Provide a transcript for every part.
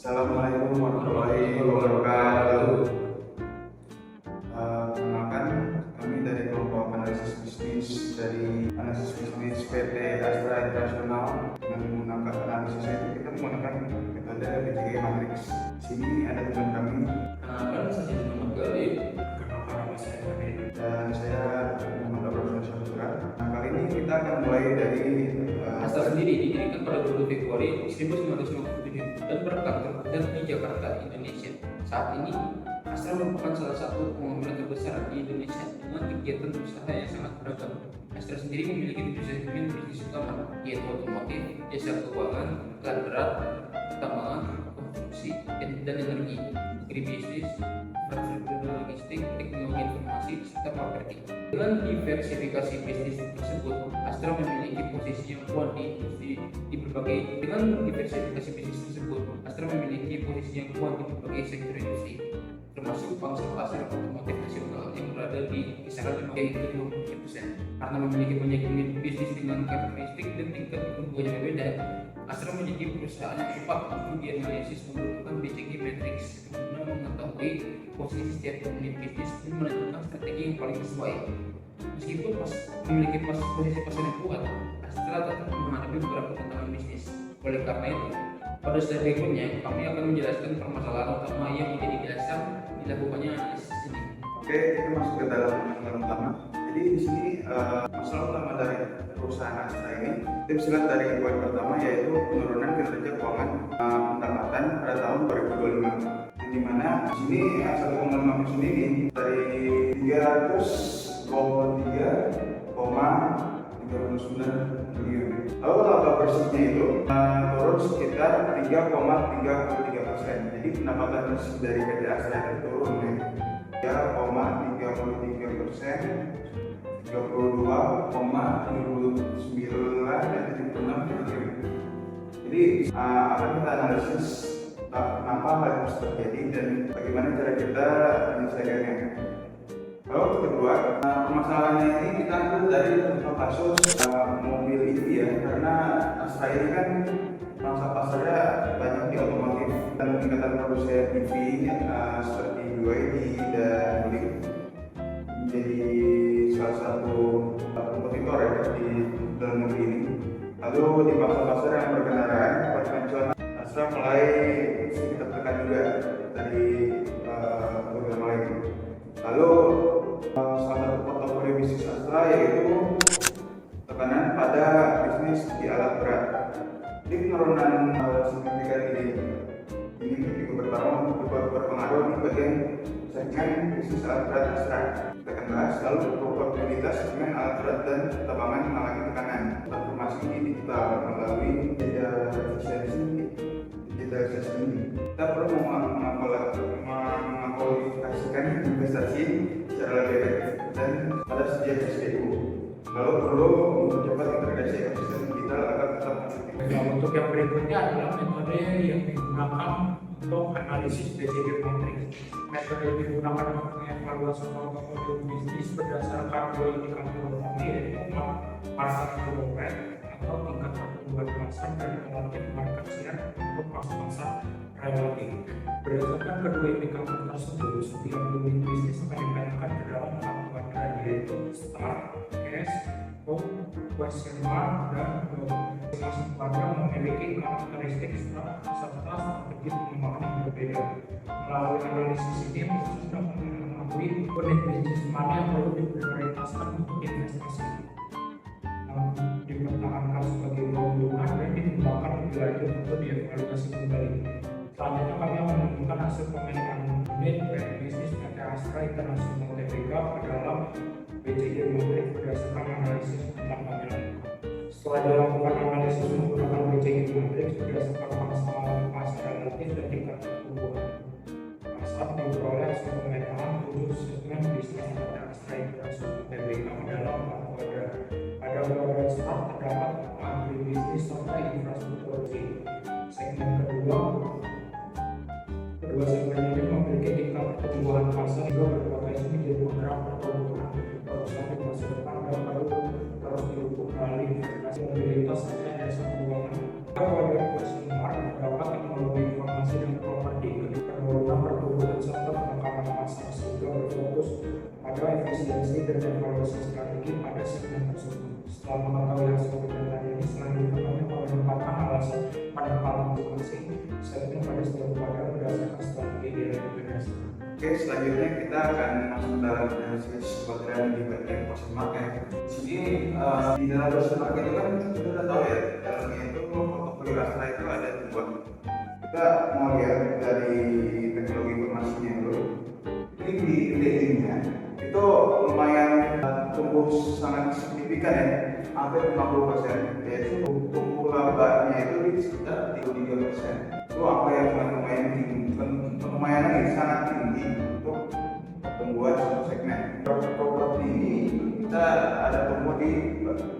Assalamualaikum warahmatullahi wabarakatuh. Perkenalkan, kami dari kelompok analisis bisnis PT Astra Internasional. Dengan menggunakan analisis itu kita menggunakan metode BCG Matrix. Di sini ada teman kami. Perkenalkan, saya Muhammad Galib. Perkenalkan, nama saya Hamid. Dan saya Muhammad Abdul Syafra. Kali ini kita akan mulai dari Astra sendiri didirikan pada 20 Februari 1957 dan berkantor di Jakarta, Indonesia. Saat ini, Astra merupakan salah satu konglomerat terbesar di Indonesia dengan kegiatan usaha yang sangat beragam. Astra sendiri memiliki 7 segmen bisnis utama, yaitu otomotif, jasa keuangan, alat berat, pertambangan, konstruksi, dan energi, agribisnis, infrastruktur logistik, teknologi informasi, serta properti. Dengan diversifikasi bisnis tersebut, Astra memiliki posisi yang kuat di industri di berbagai sektor industri, termasuk pangsa pasar otomotif nasional yang berada di kisaran 50%. Karena memiliki banyak unit bisnis dengan karakteristik dan tingkat pertumbuhan yang berbeda, Astra menjadi perusahaan yang tepat untuk dianalisis menggunakan BCG Matrix guna mengetahui posisi setiap unit bisnis dan menentukan strategi yang paling sesuai. Meskipun memiliki posisi pasar yang kuat, Astra tetap menghadapi beberapa tantangan bisnis. Oleh karena itu, pada slide berikutnya kami akan menjelaskan permasalahan utama yang menjadi dasar dilakukannya analisis ini. Oke, kita masuk ke dalam masalah utama. Jadi di sini masalah utama dari perusahaan Astra ini, kita bisa lihat dari poin pertama yaitu penurunan kinerja keuangan pendapatan pada tahun 2025. Di mana di sini 1,5% sendiri dari 323,39 triliun. Lalu laba bersihnya itu turun sekitar 3,33%. Jadi pendapatan bersih dari PT Astra itu turun nih 3,33%, 32,79 dan 76 triliun. Jadi akan kita analisis kenapa hal itu terjadi dan bagaimana cara kita menyelesaikannya. Lalu kedua, permasalahannya ini kita ambil dari contoh kasus mobil EV ya, karena Astra ini kan pangsa pasarnya banyak di otomotif dan peningkatan produksi EV seperti BYD dan Blink menjadi salah satu kompetitor ya di dalam negeri ini. Lalu di pasar-pasar yang berkendaraan konvensional, Astra mulai sedikit tertekan juga dari beberapa lain. Lalu salah satu portofolio bisnis Astra yaitu tekanan pada bisnis di alat berat. Jadi penurunan signifikan ini juga berpengaruh di bagian segmen bisnis alat berat Astra. Kita akan bahas lalu probabilitas segmen alat berat dan pertambangan mengalami tekanan transformasi digital melalui digitalisasi ini. Kita perlu mengaplikasikan investasi secara lebih efektif dan pada setiap SPU. Lalu perlu mempercepat integrasi ekosistem digital agar tetap efektif. Untuk yang berikutnya adalah metode yang digunakan untuk analisis BCG Matrix. Metode yang digunakan untuk mengevaluasi portofolio bisnis berdasarkan dua indikator utama yaitu market growth rate atau tingkat pertumbuhan pasar dan relatif market share untuk pasar relatif. Berdasarkan kedua indikator tersebut, setiap unit bisnis akan ditayangkan ke dalam kuadran yaitu start, cash, question mark, dan masing-masing kuadran memiliki karakteristik serta strategi pengembangan yang berbeda. Melalui analisis ini, khusus dapat mengetahui unit bisnis mana yang perlu diprioritaskan untuk investasi, dipertahankan sebagai gabungan dan dikembangkan lebih lanjut untuk dievaluasi kembali. Selanjutnya kami akan menunjukkan hasil pemetaan unit bisnis PT Astra Internasional Tbk ke dalam BCG Matrix berdasarkan analisis tentang pameran. Setelah dilakukan analisis menggunakan BCG Matrix berdasarkan pasar relatif dan tingkat pertumbuhan pasar, diperoleh hasil pemetaan 7 segmen bisnis PT Astra Internasional Tbk dalam 4 kuadran. Pada kuadran start terdapat agribisnis serta infrastruktur. Segmen kedua segmen ini memiliki tingkat pertumbuhan pasar juga berpotensi menjadi penggerak pertumbuhan perusahaan di masa depan dan perlu terus didukung melalui investasi mobilitas serta jasa keuangan. Pada kuadran question mark terdapat teknologi informasi dan masing-masing segmen pada setiap kuadran berdasarkan strategi rekomendasi. Oke, selanjutnya kita akan masuk dalam analisis kuadran di bagian person market. Di sini di dalam person market itu kan kita sudah tahu ya, dalamnya itu portofolio Astra itu ada dua. Kita mau lihat dari teknologi informasinya dulu. Ini di DI-nya itu lumayan tumbuh sangat signifikan ya, hampir 50%, yaitu tumbuh labanya itu di sekitar 33%. Itu apa yang lumayan tinggi, lumayan lagi sangat tinggi untuk pertumbuhan satu segmen. Properti ini kita ada tumbuh di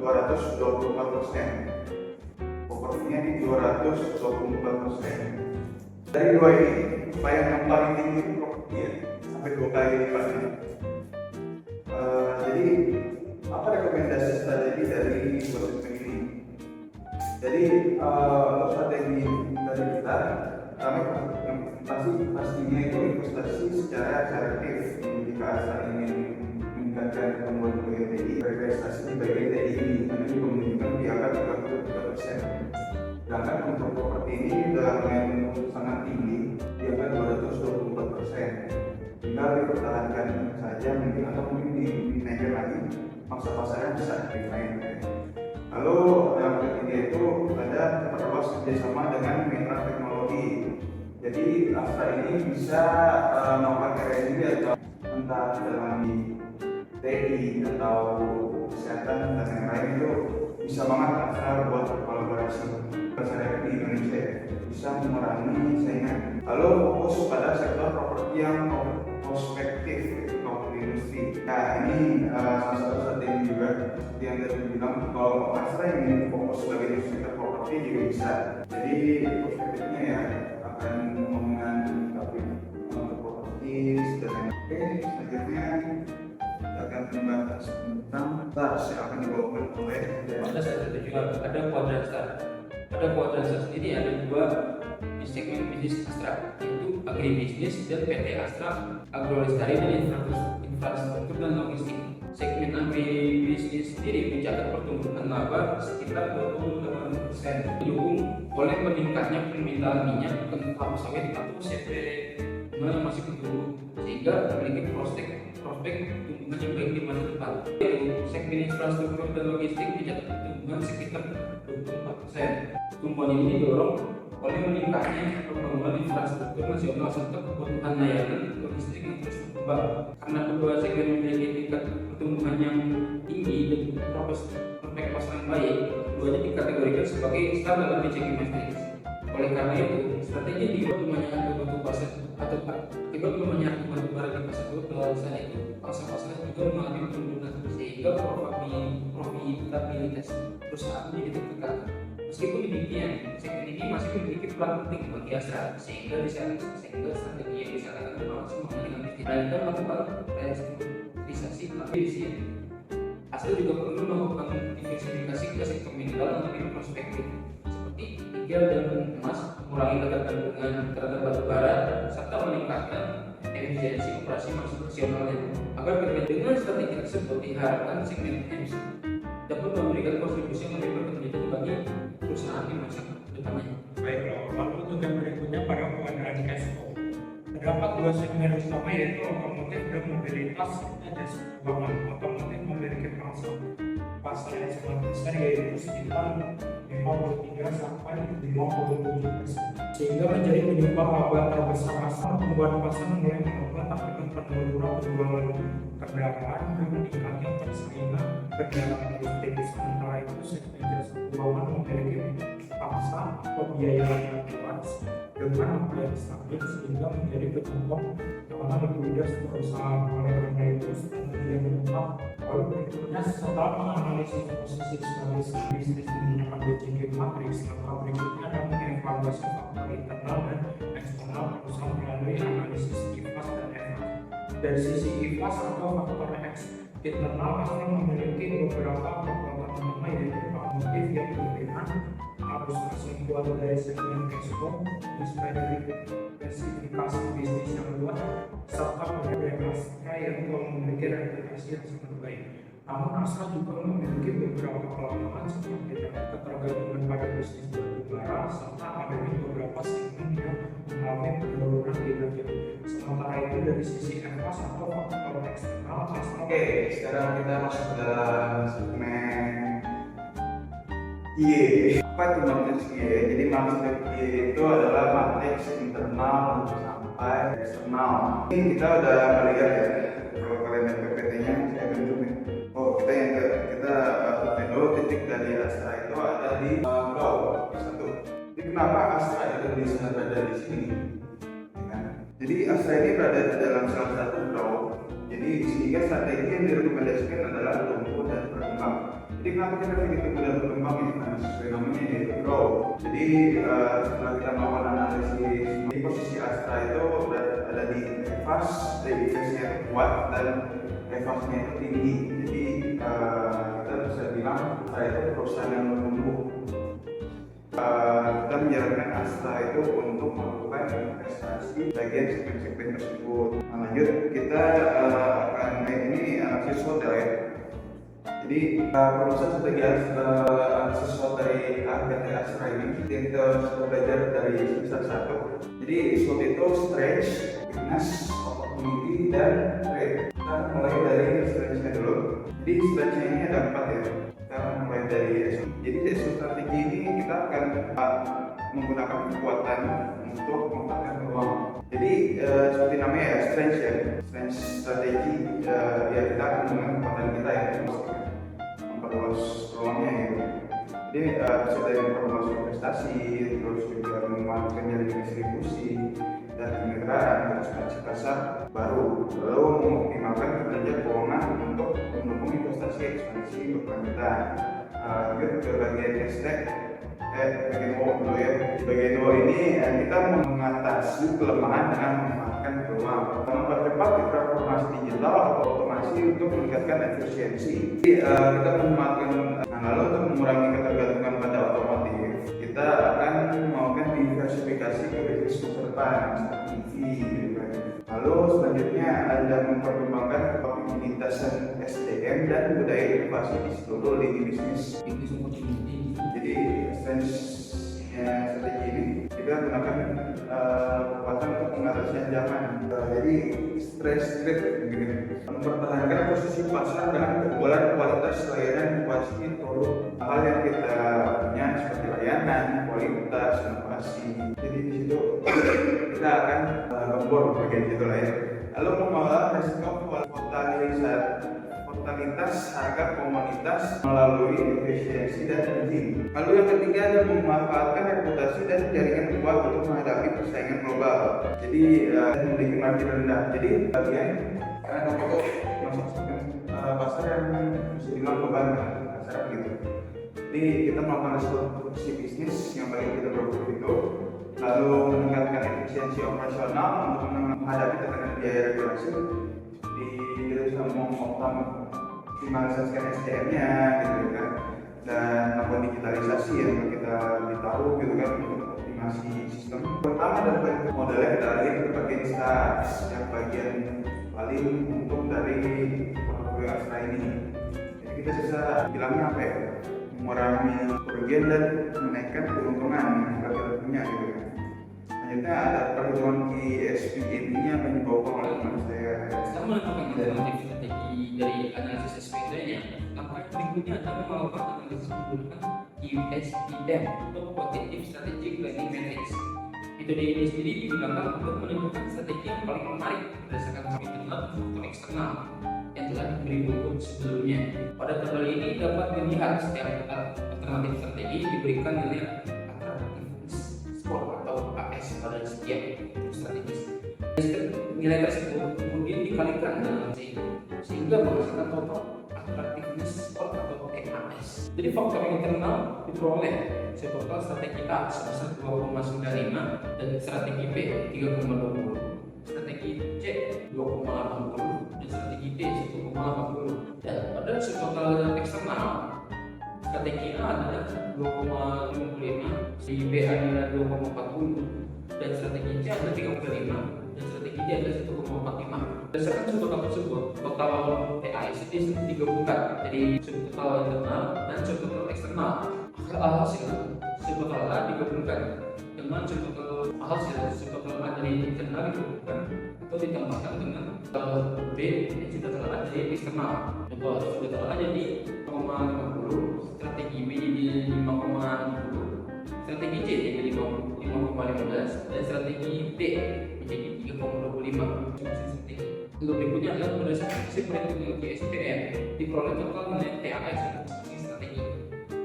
224%. Propertinya di 224%. Dari dua ini, yang paling tinggi itu properti ya, sampai 2 kali lipatnya. Jadi apa rekomendasi strategi dari dua segmen ini? Jadi untuk strategi dari kita, kami pastinya itu investasi secara selektif. Jika Astra ingin meningkatkan pertumbuhan BDI, berinvestasi di bagian DI ini, karena ini menunjukkan di angka 33%. Sedangkan untuk properti ini dalam yang sangat tinggi, di angka 224%. Tinggal dipertahankan saja mungkin, atau mungkin dinaikkan lagi, masa pasarnya bisa dinaikkan. Lalu yang ketiga itu ada perluas kerjasama dengan mitra teknologi. Jadi Astra ini bisa memakai ini atau entah dalam TI atau kesehatan dan yang lain, itu bisa banget Astra buat kolaborasi masyarakat di Indonesia, bisa mengurangi saingan. Lalu fokus pada sektor properti yang prospektif, properti industri. Nah ini salah satu strategi juga seperti yang tadi bilang, kalau Astra ingin fokus sebagai sektor properti juga bisa. Jadi prospektifnya ya akan ngomongin properti dan oke, selanjutnya kita akan membahas tentang TAS yang akan dibawakan oleh pada saat itu juga ada kuadran STAR. Pada kuadran STAR sendiri ada dua di segmen bisnis Astra, yaitu agribisnis dan PT Astra Agrolestari dan infrastruktur dan logistik. Segmen agribisnis sendiri mencatat pertumbuhan laba sekitar 28%, didukung oleh meningkatnya permintaan minyak dan kelapa sawit atau CP yang masih bertumbuh, sehingga memiliki prospek pertumbuhan yang baik di masa depan. Segmen infrastruktur dan logistik mencatat pertumbuhan sekitar 24%. Pertumbuhan ini didorong oleh meningkatnya pembangunan infrastruktur nasional serta kebutuhan layanan logistik yang terus berkembang. Karena kedua segmen memiliki tingkat pertumbuhan yang tinggi dan prospek pasar yang baik, keduanya dikategorikan sebagai STAR dalam BCG Matrix. Oleh karena itu, strategi di pertumbuhan batu pasar atau akibat lemahnya batu bara di pasar saat itu, pasar juga mengalami penurunan, sehingga profitabilitas perusahaan menjadi tertekan. Meskipun demikian, segmen ini masih memiliki peran penting bagi Astra, sehingga strategi yang disarankan berlangsung dengan kita melakukan restrukturisasi aktivisi. Astra juga perlu melakukan diversifikasi ke sektor mineral yang lebih prospektif, seperti nikel dan emas, mengurangi ketergantungan terhadap batu bara, serta meningkatkan efisiensi operasi operasionalnya. Agar dengan strategi tersebut diharapkan segmen HEMS dapat memberikan kontribusi yang lebih berkelanjutan bagi perusahaan di masa depannya. Baiklah, lalu untuk yang berikutnya pada kuadran cash flow. Terdapat dua segmen utama, yaitu otomotif dan mobilitas dan jasa keuangan. Otomotif memiliki pasar yang sangat besar, yaitu sekitar 53 sampai 57%, sehingga menjadi penyumbang laba terbesar Astra. Membuat pasar mulai melakukan taktikan penurunan penjualan kendaraan dan meningkatnya persaingan kendaraan listrik. Sementara itu segmen jasa keuangan memiliki pangsa pembiayaan yang kuat dengan laba yang stabil, sehingga menjadi penyumbang keuangan likuiditas perusahaan. Oleh karena itu strategi yang tepat. Lalu berikutnya, setelah menganalisis posisi sebagai bisnis menggunakan BCG Matrix, langkah berikutnya adalah mengevaluasi faktor internal dan eksternal perusahaan melalui analisis IFAS dan EFAS. Dari sisi IFAS atau faktor internal, Astra memiliki beberapa faktor utama, yaitu motif yang dominan, arus asing kuat dari segmen ekspor, spesifikasi bisnis yang luas, serta pemberian Astra yang memiliki reputasi yang sangat baik. Namun Astra juga memiliki beberapa kelemahan seperti ketergantungan pada bisnis batubara serta adanya beberapa segmen yang mengalami penurunan kinerja. Sementara itu dari sisi EVAS atau faktor eksternal, Astra. Oke, sekarang kita masuk ke dalam segmen Y. Apa itu matriks Y? Jadi matriks Y itu adalah matriks internal sampai eksternal. Ini kita udah melihat ya. Kalau kalian lihat PPT-nya, saya tunjukin. Oh, kita dulu titik dari Astra itu ada di Grow satu. Jadi kenapa Astra itu bisa berada di sini? Ya kan? Jadi Astra ini berada di dalam salah satu Grow. Jadi sehingga strategi yang direkomendasikan adalah tumbuh dan berkembang. Jadi kenapa kita pilih tumbuh dan berkembang ini? Karena sesuai namanya yaitu Grow. Jadi setelah kita melakukan analisis di posisi Astra itu ada di EVAS, EVAS-nya itu kuat dan EVAS-nya itu tinggi. Jadi kita bisa bilang Astra itu perusahaan yang bertumbuh. Kita menyarankan Astra itu untuk melakukan investasi bagian segmen-segmen tersebut. Nah, lanjut kita akan ini analisis SWOT ya. Jadi perusahaan strategi analisis SWOT dari PT Astra ini kita belajar dari semester 1. Jadi SWOT itu strength, weakness, opportunity, dan threat. Kita mulai dari strength-nya dulu. Jadi strength-nya ini ada 4 ya. Kita mulai dari jadi strategi ini kita akan menggunakan kekuatan untuk memanfaatkan peluang. Jadi seperti namanya ya, strength ya, strength strategi ya kita akan menggunakan kekuatan kita ya untuk memperluas peluangnya gitu. Jadi bisa dari memperluas investasi, terus juga memanfaatkan jaringan distribusi dan kemitraan, ekspansi pasar baru, lalu mengoptimalkan kinerja keuangan untuk mendukung investasi ekspansi berkelanjutan. Ke bagian hashtag bagian O dulu ya. Di bagian O ini kita mengatasi kelemahan dengan memanfaatkan peluang, mempercepat transformasi digital atau otomasi untuk meningkatkan efisiensi. Jadi kita memanfaatkan lalu untuk mengurangi ketergantungan pada otomotif, kita akan melakukan diversifikasi ke bisnis masa depan seperti EV gitu kan. Lalu selanjutnya ada memperkembangkan kapabilitas SDM dan budaya inovasi di seluruh lini bisnis. Jadi strategi ini kita gunakan kekuatan untuk mengatasi ancaman. Jadi stress trade begini, mempertahankan posisi pasar dengan keunggulan kualitas layanan inovasi produk. Hal yang kita punya seperti layanan, kualitas, inovasi. Jadi di situ kita akan gembor bagian situ lah ya. Lalu mengelola resiko volatilitas harga komoditas melalui efisiensi dan hedging. Lalu yang ketiga ada memanfaatkan reputasi dan jaringan kuat untuk menghadapi persaingan global. Jadi memiliki margin rendah. Jadi bagian karena itu masuk pasar yang bisa dibilang beban pasar gitu. Jadi kita melakukan restrukturasi bisnis yang paling kita berbuat itu, lalu meningkatkan efisiensi operasional untuk menghadapi tekanan biaya regulasi. Kita bisa mengoptimalisasikan SDM-nya gitu kan, dan melakukan digitalisasi yang kita tahu gitu kan untuk optimasi sistem. Pertama dan modelnya kita lihat ke bagian stats yang bagian paling untung dari portfolio Astra ini. Jadi kita bisa bilangnya apa ya? Mengurangi kerugian dan menaikkan keuntungan yang kita punya gitu kan. Selanjutnya ada perhitungan ISP intinya yang dibawa oleh teman saya. Setelah menentukan alternatif strategi dari analisis SPT nya, langkah berikutnya adalah melakukan analisis menggunakan USPM untuk Quantitative Strategic Planning Matrix. Metode ini sendiri digunakan untuk menentukan strategi yang paling menarik berdasarkan faktor internal dan faktor eksternal yang telah diberi buku sebelumnya. Pada tabel ini dapat dilihat setiap alternatif strategi diberikan nilai attractiveness score atau AS pada setiap strategis. Nilai tersebut kemudian dikalikan dalam sehingga menghasilkan total attractiveness score atau AS. Jadi faktor internal diperoleh total strategi A sebesar 2,95 dan strategi B 3,20, strategi C 2,80 dan strategi D 1,80. Dan pada total eksternal strategi A adalah 2,55, strategi B adalah 2,40 dan strategi C adalah 3,5 dan dan strategi dia adalah 1,45. Berdasarkan sub total tersebut, total TAI itu digabungkan jadi sub total internal dan sub total eksternal. Alhasil sub total A digabungkan dengan sub total A dari internal digabungkan atau ditambahkan dengan B dan sub total A dari eksternal. Contoh sub total A jadi 0,50, strategi B jadi 5,50, strategi C jadi 5,15 dan strategi D menjadi 3,25. Untuk berikutnya adalah berdasarkan hasil metodologi SPM diperoleh total nilai TAI strategi.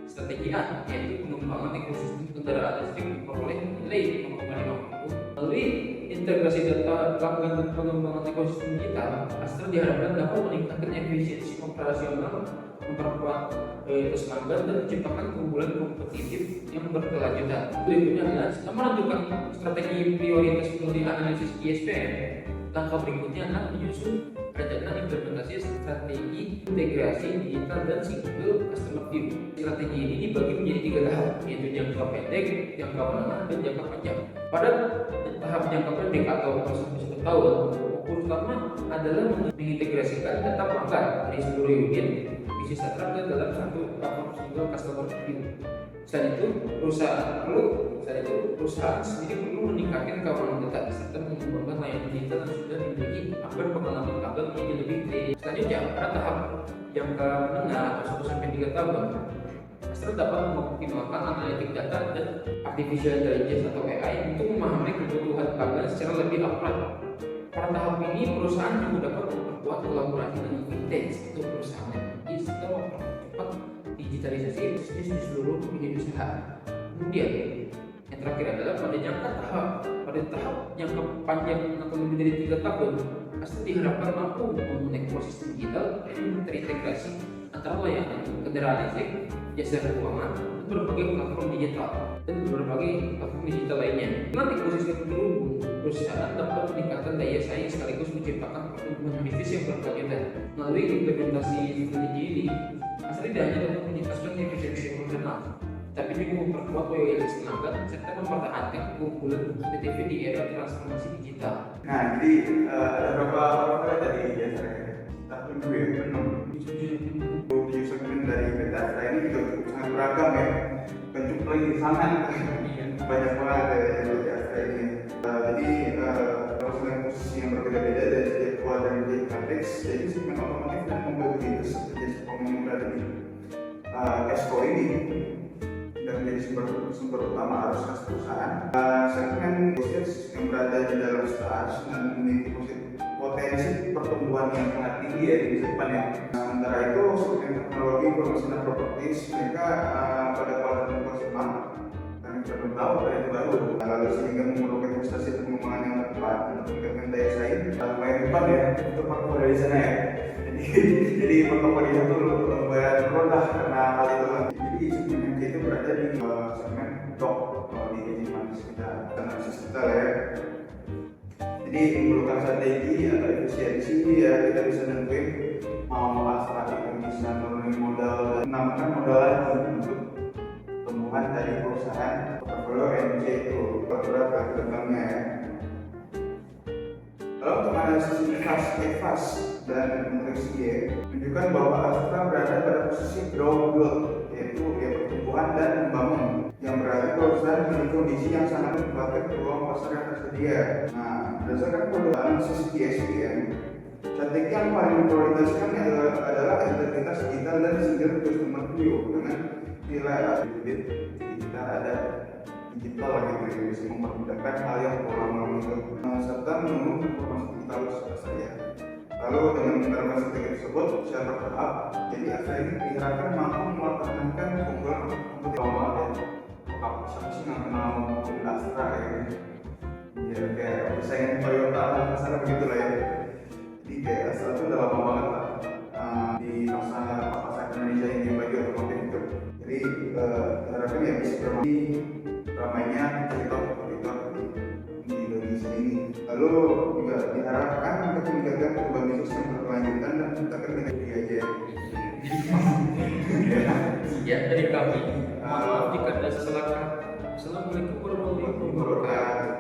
Strategi A yaitu pengembangan ekosistem kendaraan listrik diperoleh nilai 5,50. Melalui integrasi data pelanggan dan pengembangan ekosistem digital, Astra diharapkan dapat meningkatkan efisiensi operasional, memperkuat pelanggan dan menciptakan keunggulan kompetitif yang berkelanjutan. Berikutnya adalah setelah menentukan strategi prioritas melalui analisis ISPM, langkah berikutnya adalah menyusun rencana implementasi strategi integrasi digital dan single customer view. Strategi ini dibagi menjadi 3 tahap, yaitu jangka pendek, jangka menengah, dan jangka panjang. Pada tahap jangka pendek atau sampai 1 tahun, fokus utama adalah mengintegrasikan data pelanggan dari seluruh unit bisnis Astra ke dalam satu single customer view. Selain itu, perusahaan sendiri perlu meningkatkan keamanan data serta mengembangkan layanan digital yang sudah dimiliki agar pengalaman pelanggan menjadi lebih kredibel. Selanjutnya, pada tahap jangka menengah atau 1-3 tahun, Astra dapat mengoptimalkan analitik data dan artificial intelligence atau AI untuk memahami kebutuhan pelanggan secara lebih akurat. Pada tahap ini, perusahaan juga dapat memperkuat kolaborasi dengan fintech untuk perusahaan teknologi serta mempercepat digitalisasi bisnis di seluruh unit usaha. Kemudian, yang terakhir adalah pada tahap jangka panjang atau lebih dari 3 tahun, Astra diharapkan mampu membangun ekosistem digital yang terintegrasi antara layanan kendaraan listrik, jasa keuangan, dan berbagai platform digital lainnya. Dengan ekosistem terhubung, perusahaan dapat meningkatkan daya saing sekaligus menciptakan pertumbuhan bisnis yang berkelanjutan. Melalui implementasi strategi ini, Astra tidak hanya dapat meningkatkan efisiensi operasional, tapi juga memperkuat loyalitas pelanggan serta mempertahankan keunggulan kompetitif di era transformasi digital. Nah, jadi ada beberapa faktor tadi ya saya. Tapi gue penuh di segmen dari PT Astra ini juga sangat beragam ya. Pencuplikan sangat banyak banget ya PT Astra ini. Jadi dengan posisi yang berbeda-beda dari setiap keluar dari Matrix, jadi segmen otomotif dan mobil bisnis seperti yang berada di Esco ini dan menjadi sumber utama arus kas perusahaan. Segmen bisnis yang berada di dalam STAS dan memiliki potensi pertumbuhan yang sangat tinggi ya di depan ya. Sementara itu segmen teknologi informasi dan properties mereka pada kuartal konsumen dan kita belum tahu ada yang baru lalu sehingga memerlukan investasi dan pengembangan yang tepat untuk meningkatkan daya saing lumayan depan ya untuk portfolio di sana ya. Jadi portfolio itu lumayan turun lah karena hal itu. Jadi segmen itu berada di segmen top di manis kita analisis kita lah ya. Jadi memerlukan strategi atau efisiensi ya kita bisa nentuin mau Astra itu bisa nurunin modal dan menambahkan modal lagi untuk pertumbuhan dari perusahaan portfolio NC itu beberapa ke depannya ya. Lalu untuk analisis EVAS dan matriks Y menunjukkan bahwa Astra berada pada posisi grow build yaitu pertumbuhan dan membangun yang berarti perusahaan memiliki kondisi yang sangat membuatkan peluang pasar yang tersedia. Nah, berdasarkan analisis ISPM, strategi yang paling memprioritaskan adalah integritas digital dan single customer view dengan nilai atribut kita ada digital gitu yang bisa mempermudahkan hal yang kurang itu serta menunggu performance digital saya. Lalu dengan menerapkan strategi tersebut secara bertahap, jadi Astra ini diharapkan mampu mempertahankan keunggulan kompetitif. Siapa sih nggak kenal mobil Astra ya kayak persaingan Toyota dan sana begitu lah ya. Jadi kayak Astra itu udah lama banget lah di pasar Indonesia ini bagi otomotif itu. Jadi diharapkan ya bisa ramainya cerita di Indonesia ini. Lalu juga diharapkan untuk meningkatkan perubahan bisnis yang berkelanjutan dan menciptakan energi aja. Ya dari kami. Maaf jika ada salah kata. Assalamualaikum warahmatullahi wabarakatuh.